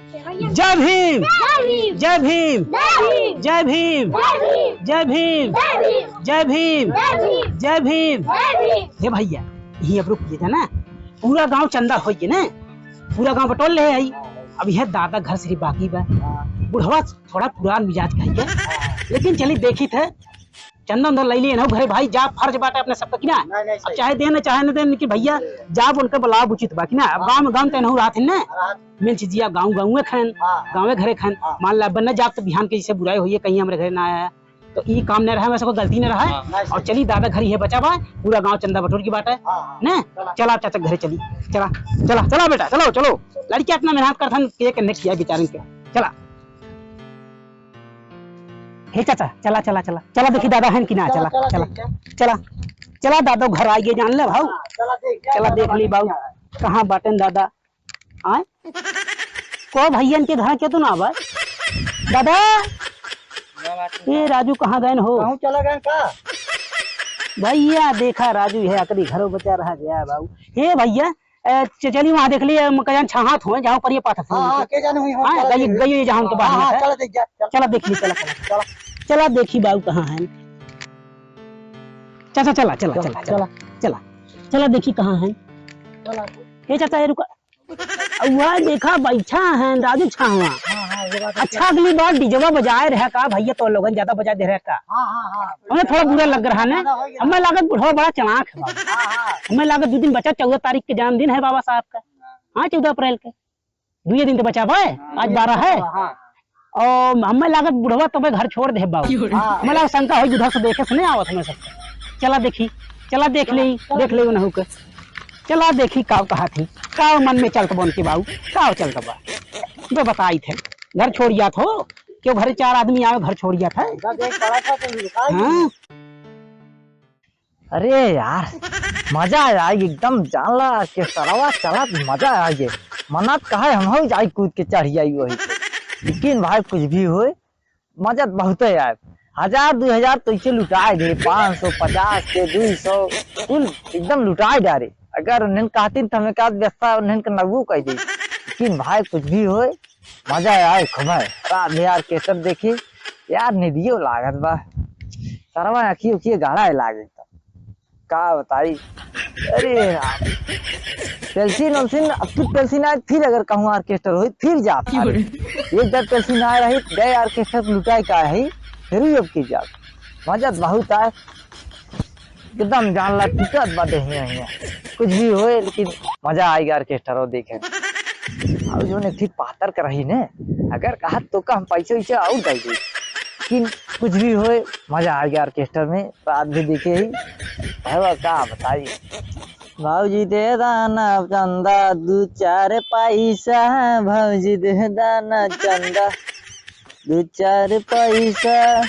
जय भीम जय भीम जय भीम जय भीम जय भीम जय भीम। हे भैया ये अब रुक गए ना, पूरा गांव चंदा हो गए ना, पूरा गांव बटोल ले आई। अब यह दादा घर से बाकी बा, बुढ़वा थोड़ा पुरान मिजाज कहेंगे, लेकिन चली देखी थे चंदा अंदर ले लिए ना घरे भाई, जा फर्ज बाटे अपने सबका कि ना। अब चाहे दे ना चाहे न दे, लेकिन भैया जा उनके बुलाव उचित बाकी ना। अब गाँव में गाँव तय रात है ना, मेन चीज गाँव गाँव खान गाँव घरे खान मान ला बनना जाप तो बिहान के जैसे बुराई हुई है कहीं हमारे घर ना आया तो ये काम न रहा, वैसे कोई गलती न रहा। और चली दादा घर ही है बचा बा, पूरा गांव चंदा बटोर की बात है ना। चला चाचा घरे चली, चला चला चला बेटा चलो चलो, लड़की अपना मेहनत कर केक ने किया बेचारे के। चला हे चाचा चला चला चला चला, देखी दादा है कि ना। चला चला चला चला दादा घर आ गए, जान ले भाऊ। चला देख ली बाबू कहाँ बाटन दादा आए को भैया के घर के तो ना बा दादा। ये राजू कहाँ गए हो? कहूँ चला गए का भैया देखा राजू है अकड़ी घरों बचा रहा गया बाबू। हे भैया चलिए वहाँ देख लिए कजान छाहात हो जहाँ पर ये पाठक के जाने हुई गई जहाँ के बाहर। चला देख जा चला देख ली, चला चला चला देखी बाबू कहाँ है। चाचा चला चला चला चला चला चला देखी कहाँ है। ये चाचा ये रुका, वह देखा बैठा है राजू छावा। अच्छा अगली बार डीजवा बजाए रहा का भैया, तो लोगन ज्यादा बजा दे रहा का। हमें थोड़ा बुरा लग रहा है ना, हमें लागत बुढ़वा बड़ा चलाक है। हमें लागत 2 दिन बचा, 14 तारीख के जन्मदिन है बाबा साहब का। हाँ 14 अप्रैल के 2 दिन तो बचा बा, आज 12 है। और हमें लागत बुढ़वा तो घर छोड़ दे बाबू, हमें लागत शंका हो उधर से देखे से नहीं आवत हमें सबका। चला देखी, चला देख ले उन्हों के, चला देखी काव कहा थी, काव मन में चलत बन के बाबू, काव चलत बा तो बताई थे घर छोड़िया थो क्यों, घर 4 आदमी आए घर छोड़िया था। हाँ? अरे यार मजा आया एकदम, जानला के सरवा चला मजा आ गए। मनात कहा हम हो जाई कूद के चढ़ जाई वही, लेकिन भाई कुछ भी हो मजा बहुत है यार। 1000 2000 तो इसे लुटाए दे, 550 के 200 कुल एकदम लुटाए डारे। अगर उन्हें कहती तो हमें क्या व्यवस्था उन्हें नगू कह दी, लेकिन भाई कुछ भी हो मजा आए खबर। रात यार केसर देखी यार निधियो लागत बा, सरवा अखी उखी गाढ़ा लागे तो का बताई। अरे पेल्सिन उल्सिन अब फिर पेल्सिन आए, फिर अगर कहूँ ऑर्केस्ट्रा हो फिर जा एक जब पेल्सिन आए रही गए ऑर्केस्ट्रा लुटाई का है फिर अब की जा मजा बहुत आए एकदम जानला टिकट बाटे ही कुछ भी हो, लेकिन मजा आएगा ऑर्केस्ट्रा देखे। और जो ने ठीक पातर कर रही ने अगर कहा तो का हम पैसे वैसे आउट दे दी, लेकिन कुछ भी हो मजा आ गया ऑर्केस्ट्रा में। रात भी देखे ही भाई का बताइए। भाजी दे दाना चंदा 2-4 पैसा, भाजी दे दाना चंदा 2-4 पैसा,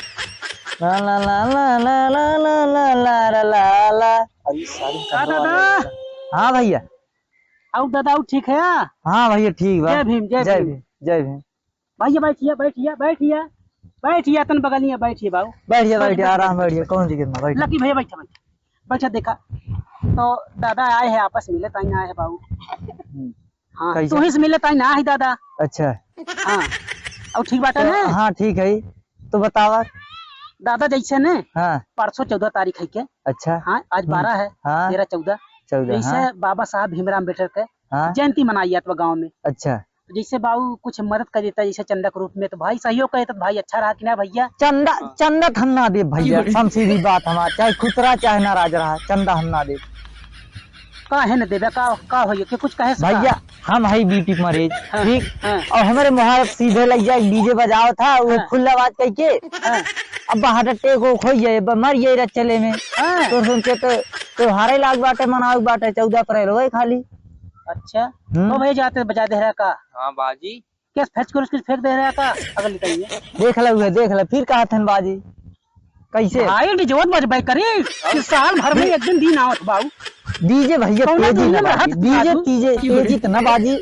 ला ला ला ला ला ला ला ला ला ला ला। दादा हाँ भैया आउट दादा आउट ठीक है। हाँ भैया ठीक बा। जय भीम जय भीम जय भीम। भैया बैठिए बैठिए बैठिए बैठिए तन बगलिया बैठिए बाबू, बैठिए आराम बैठिए, कौन दिक्कत ना बैठिए। लकी भैया बैठा बैठा बैठा। देखा तो दादा आए हैं आपस मिले ताई आए है बाबू। हाँ तू ही से मिले ताई ना है दादा। अच्छा हाँ और ठीक बात है ना। हाँ ठीक है तो बतावा दादा जैसे ने हाँ परसों 14 तारीख है के। अच्छा हाँ आज 12 है, हाँ 13 14 जैसे बाबा साहब भीमराव अम्बेडकर के जयंती मनाई है गाँव में। अच्छा जैसे बाबू कुछ मदद कर देता जैसे चंदा के रूप में, तो भाई सहयोग करे तो भाई अच्छा रहा कि ना भैया। चंदा चंदा हम ना दे भैया, हम सीधी बात हमारा चाहे खुतरा चाहे नाराज रहा चंदा हम ना दे। का है न देवे का हो कि कुछ कहे भैया हम है बीपी मरीज ठीक, और हमारे मुहार सीधे लग जाए डीजे बजाओ था वो फुल आवाज कह के अब हार्ट अटैक हो खोई जाए मर जाए चले में। तो सुन के तो हारे लाग बाटे मनाओ बाटे 14 अप्रैल हो खाली। अच्छा तो भैया जाते बजा दे रहा का। हाँ बाजी क्या फेंच कर फेंक दे रहा का अगल निकलिए। देख ले फिर कहा थन बाजी कैसे भाई डिजोत बजबाई करी साल भर में एक दिन आवत बाबू। डीजे भैया तेजी ना बाजी, डीजे तेजी तो ना बाजी,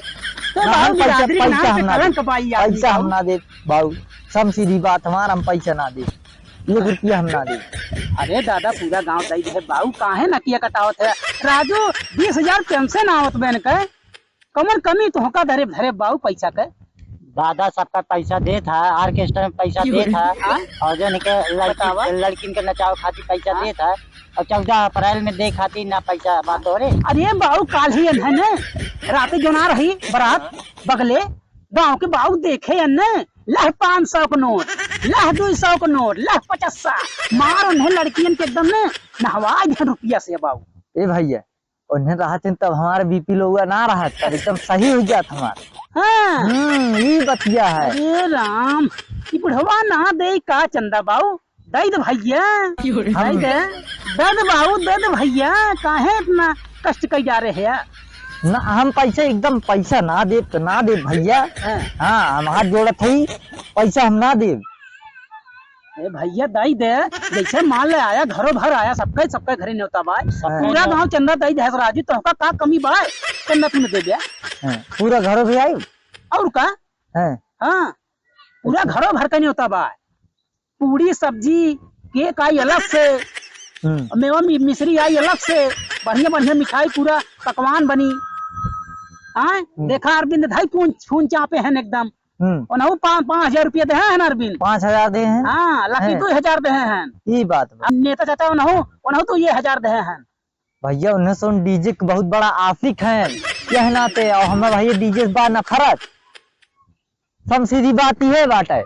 पैसा हम ना दे बाबू, सब सीधी बात हमारा, हम पैसा ना दे, 1 रुपया हम ना दे। अरे दादा पूरा गांव दई है बाबू, काहे नटिया कटावत है राजू। 20,000 पेंशन आवत बहन के कमर कमी तो होका धरे धरे बाबू पैसा के। दादा सबका पैसा दे था, ऑर्केस्ट्रा में पैसा दे था, और जो लड़किन के नचाओ खातिर पैसा दे था, और 14 अप्रैल में दे खातिर ना पैसा बात हो रे। अरे बाबू काल ही है ने रात जोना रही बारात बगले गांव के बाबू देखे अन्ने लह 500 का नोट, लह 200 का नोट, लह 50 मार उन्हें लड़कियन के एकदम ने नहवा दे रुपया से बाबू। ए भैया उन्हें रहत तब हमारे बीपी लोग ना रहत तब एकदम सही हो जात हमारा। हाँ ये बतिया है। अरे राम ये बुढ़वा ना दे का चंदा बाबू दे दे भैया, दे दे बाबू दे दे भैया, काहे इतना कष्ट कर जा रहे हैं। ना हम पैसा एकदम पैसा ना दे तो ना दे भैया। हाँ हम हाथ जोड़त है पैसा हम ना दे। ए भैया दई दे जैसे मान ले आया घरों भर आया सबके घरे न्योता बाय पूरा गांव चंदा दई दे राजू तो का कमी बाय चंदा तुम्हें दे दिया पूरा घरों भी आई और का हाँ पूरा घरों भर का न्योता बाय पूरी सब्जी केक आई अलग से, मेवा मिश्री आई अलग से, बढ़िया बढ़िया मिठाई पूरा पकवान बनी। हाँ देखा अरविंद भाई खून चापे हैं एकदम। 5,000 रुपया दे हैं अरविंद, 5,000 दे हैं। हाँ लकी 2,000 दे हैं। ये बात नेता चाचा उन्हों तो ये 1,000 दे हैं भैया। उन्हें सो डीजे के बहुत बड़ा आशिक है यह नाते, और हमें भैया डीजे बा नफरत। सब सीधी बात ही है बात है।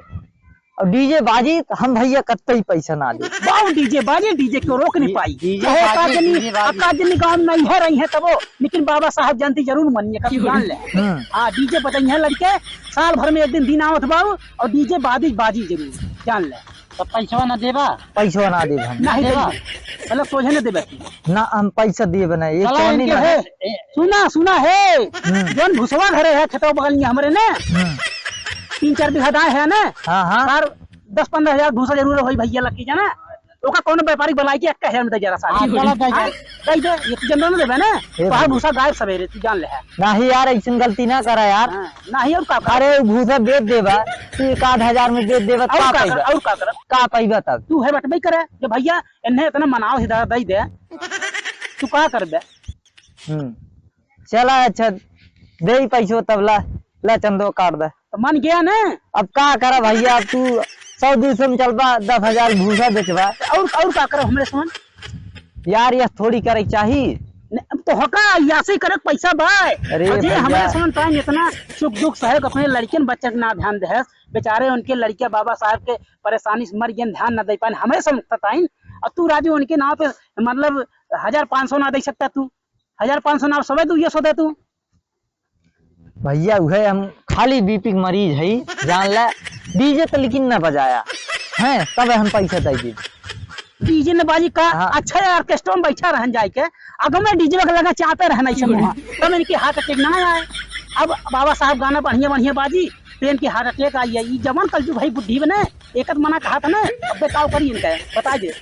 और डीजे बाजी हम भैया कत्ते ही पैसा ना दे। बाबू डीजे बाजी डीजे क्यों रोक नहीं पाई। अकाजनी गाँव में नहीं है रही है तब, लेकिन बाबा साहब जयंती जरूर मनिए कभी जान ले। हाँ डीजे बजाई है लड़के साल भर में एक दिन आवत बाबू, और डीजे बाजी जरूर जान ले। तो पैसा ना देबा, पैसा ना दे नहीं देबा मतलब सोझे न देबे ना हम पैसा दिए बना। ये सुना है जौन भुसवा घरे है खेतों बगल में हमरे ने 3-4 बीघा दाए है ना। हाँ 10-15 हजार भूसा जरूर हो भैया लकी जाना ओका कोनो व्यापारी बुलाई के 1,000 में दे जरा सारी दे दे ये तो जनरल देबे ना बाहर भूसा गायब सवेरे तू जान ले है नहीं यार ऐसी गलती ना करा यार। नहीं और का अरे भूसा बेच देबा तू 1,000 में बेच देबा और का पाइबा तब तू है बटबई करे जो भैया इन्हें इतना मनाओ हिदायत दई दे तू का करबे। चला अच्छा दे पैसो तब ला चंदो काट दे तो मन गया ना। अब का करा भैया अब तू 100-200 में चलबा 10,000 भूसा बेचबा और का करो हमरे समझ यार यह थोड़ी करे चाहिए तो हका यासे करे पैसा बाय। अरे हमारे समझ टाइम इतना सुख दुख सहे अपने लड़कियन बच्चे के ना ध्यान दे बेचारे उनके लड़कियां बाबा साहब के परेशानी से मर गए ध्यान न दे पाए हमें समझता टाइम। और तू राजू उनके नाव पे मतलब 1,500 ना दे सकता तू 1,500 ना सवे तू ये सो दे तू भैया वह हम खाली बीपी मरीज है जान ला डीजे तो लेकिन न बजाया है तब हम पैसा दे दी डीजे ने बाजी का। हाँ। अच्छा है ऑर्केस्ट्रा में बैठा रहन जाए के अगर मैं डीजे लगा चाहते रहना इस समय तब इनकी हार्ट अटैक ना आए। अब बाबा साहब गाना बढ़िया बाजी ट्रेन की हार्ट अटैक आई है। ये जवान कल जो भाई बुद्धि बने एक मना कहा था ना अब बेताव करिए इनका बता दे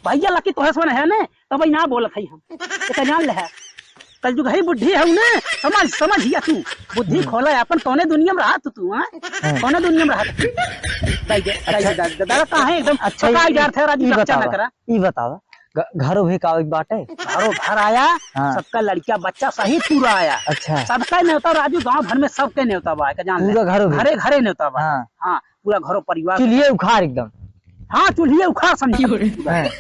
भैया लकी तो हंस है ना तब ना बोलत है हम जान ले है कल जो घरी बुद्धि है उन्हें समझ या तू बुद्धि खोला है अपन कौने दुनिया में रहा तू कौने दुनिया में रहा दादा कहाँ है एकदम अच्छा यार थे राजू बच्चा ना करा ये बतावा घरों भी का एक बात है घरों भर आया। हाँ। सबका लड़किया बच्चा सही पूरा आया। अच्छा सबका न्योता राजू गांव भर में सबके न्योता बा जान पूरा घरे न्योता बा। हाँ पूरा घरों परिवार चूल्हे उखाड़ एकदम। हाँ चूल्हे उखाड़ समझ।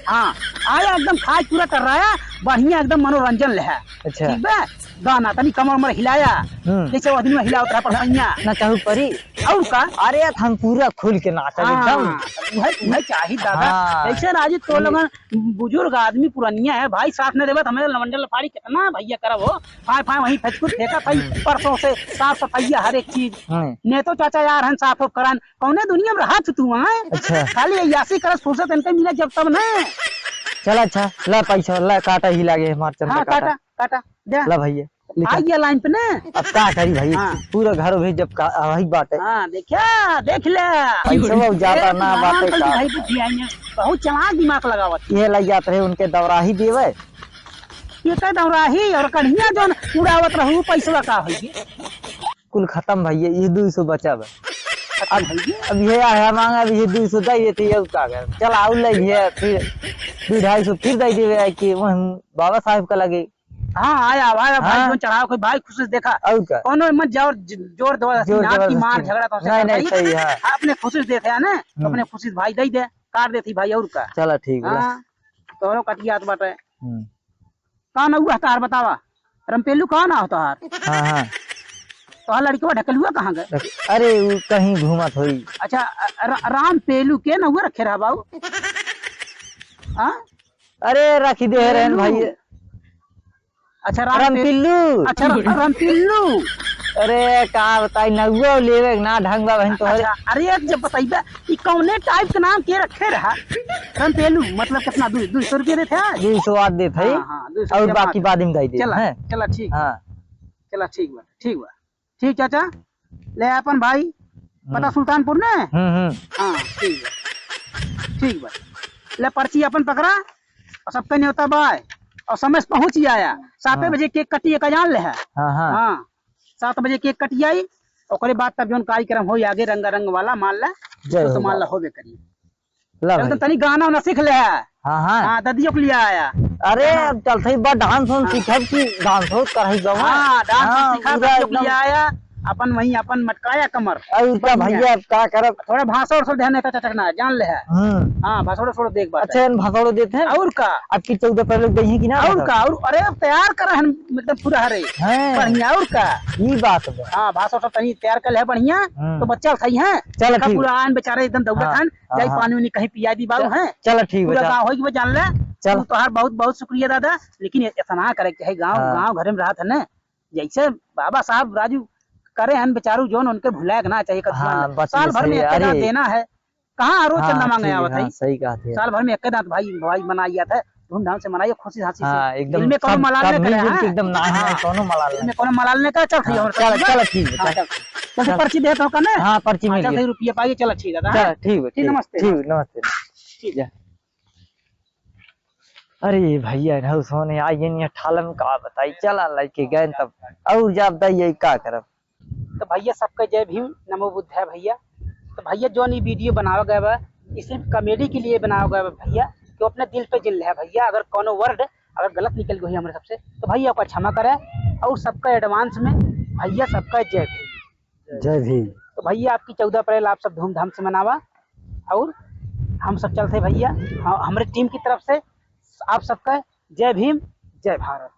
हाँ आया एकदम खाए पूरा कर रहा है बढ़िया एकदम मनोरंजन ले है। अच्छा ठीक है गाना तनी कमर हिलाया जैसे वो आदमी में हिला उतरा पढ़ाइया ना चाहू परी और का। अरे हम पूरा खुल के नाचा एकदम वह चाहिए दादा ऐसे राजू तो लोग बुजुर्ग आदमी पुरानिया है भाई साथ में देवत हमें लवंडल फाड़ी कितना भैया करा वो फाय वही फेंकू फेंका था परसों से साफ सफाइया हर एक चीज ने तो चाचा यार हम साफ करान कौने दुनिया में रहा तू वहाँ। अच्छा खाली यासी करस फुर्सत इनके मिले जब तब ना चल अच्छा ला पैसा ला काटा ही लागे हमारे चंदा। हाँ, काटा दे ला भैया आ गया लाइन पे ना अब क्या करी भाई। हाँ। पूरा घर भेज जब वही बात है। हाँ देखिया देख ले पैसा ज्यादा ना बात है भाई बुद्धि आई है बहुत चलाक दिमाग लगावत ये लग जाते रहे उनके दौराही देवे ये कह दौराही और कढ़िया जो उड़ावत रहू पैसा का होगी कुल खत्म भैया ये 200 बचा अब ये आया मांगा अब ये 200 दे देते ये का चल आउ ले फिर 200-250 फिर दे देवे कि बाबा साहब का लगे हाँ आया आया भाई हाँ। जो चढ़ाओ कोई भाई खुशी से देखा और क्या कोनो मत जाओ जोर जबरदस्ती मार झगड़ा तो नहीं नहीं सही है। अपने खुशी से देते हैं ना तो अपने खुशी से भाई दे दे काट देती भाई और का चलो ठीक है। हाँ तोहरो कटिया बाटे कहाँ ना हुआ तार बतावा रमपेलू कहाँ ना होता हार हाँ हाँ तो लड़के ढकलुआ कहाँ गए अरे वो कहीं घूमत हुई। अच्छा राम पेलू के ना हुआ रखे रहा बाबू हाँ अरे रखी दे रहन भाई। अच्छा रमपिल्लू अच्छा रमपिल्लू अरे का बताई नगुआ लेवे ना ढंग बा बहन तो। अच्छा अरे जब बताइबे ई कौने टाइप के नाम के रखे रहा रमपेलू मतलब कितना 200 रुपये देते हैं 200 दे थे हाँ, 200 और रुपया बाकी बाद में दे दे चला हैं। चला ठीक हाँ चला ठीक बा ठीक चाचा ले अपन भाई पता सुल्तानपुर ने हाँ ठीक बा ले पर्ची अपन पकड़ा और सबका न्योता बाय और समय से पहुंच ही आया 7 बजे केक कटी का जान ले है हाँ हाँ हाँ 7 बजे केक कटी आई ओकरे बाद तब जोन कार्यक्रम हो आगे रंग वाला मान ला तो मान ला होबे करी चल तो तनी गाना वाना सीख ले है हाँ हाँ हाँ ददियों के लिए आया अरे अब चलते बा डांस वांस सीखब की डांस हो करही गवा। हाँ डांस सीखा पूरा ददियों के लिए एकदम। आया अपन वहीं अपन मटकाया कमर और क्या भैया अब क्या करब। थोड़ा भाषा और ध्यान देता चटकना जान ले है हाँ भाषा थोड़ा देख बात अच्छा भाषण देते हैं और का अब की 14 पहले गई है कि ना और का और अरे अब तैयार कर हन मतलब पूरा हरे हैं बढ़िया और का ये बात है। हाँ भाषा सब तनी तैयार कर ले बढ़िया तो बच्चा सही है चलो ठीक। पूरा आन बेचारे एकदम दौड़त हाँ, हन जाई हाँ। पानी उनी कहीं पिया दी बाबू हैं चलो ठीक पूरा है। गाँव होगी वो जान ले चल। तोहार बहुत बहुत शुक्रिया दादा लेकिन इतना करे के है गाँव घर में रहा था ना जैसे बाबा साहब राजू करे हन बेचारू जोन उनके भुलाए ना चाहिए हाँ, बस साल ये भर में सही है। एक दांत अरे। देना है कहाँ रोज चंदा मांगे आवत है सही कहा थे। साल भर में एक दांत भाई भाई मनाइया था धूमधाम से मनाइए खुशी हंसी हाँ से एकदम दिल में कोनो मलाल सब नहीं करे मिलजुल के हाँ? एकदम ना है कोनो मलाल दिल नहीं। में कोनो मलाल नहीं करे चल ठीक है चलो चलो ठीक है। हाँ, चल तो पर्ची देता हूँ कने हाँ पर्ची मिल चल गई। रुपये पाइए चलो ठीक है दादा चलो ठीक है ठीक, नमस्ते। ठीक नमस्ते ठीक है अरे भैया ना सोने आइए नहीं ठालम का बताई चला लेके गए तब और जब दई का करब। तो भैया सबका जय भीम नमो बुद्ध है भैया। तो भैया जो नहीं वीडियो बनावा गया बा ये सिर्फ कॉमेडी के लिए बनाया गया बा भैया कि अपने दिल पे जिल है भैया अगर कोनो वर्ड अगर गलत निकल गई हमारे सबसे तो भैया आपका क्षमा करे और सबका एडवांस में भैया सबका जय भीम। जय भीम। तो भैया आपकी 14 अप्रैल आप सब धूमधाम से मनावा और हम सब चलते भैया हमारे टीम की तरफ से आप सबका जय भीम जय भारत।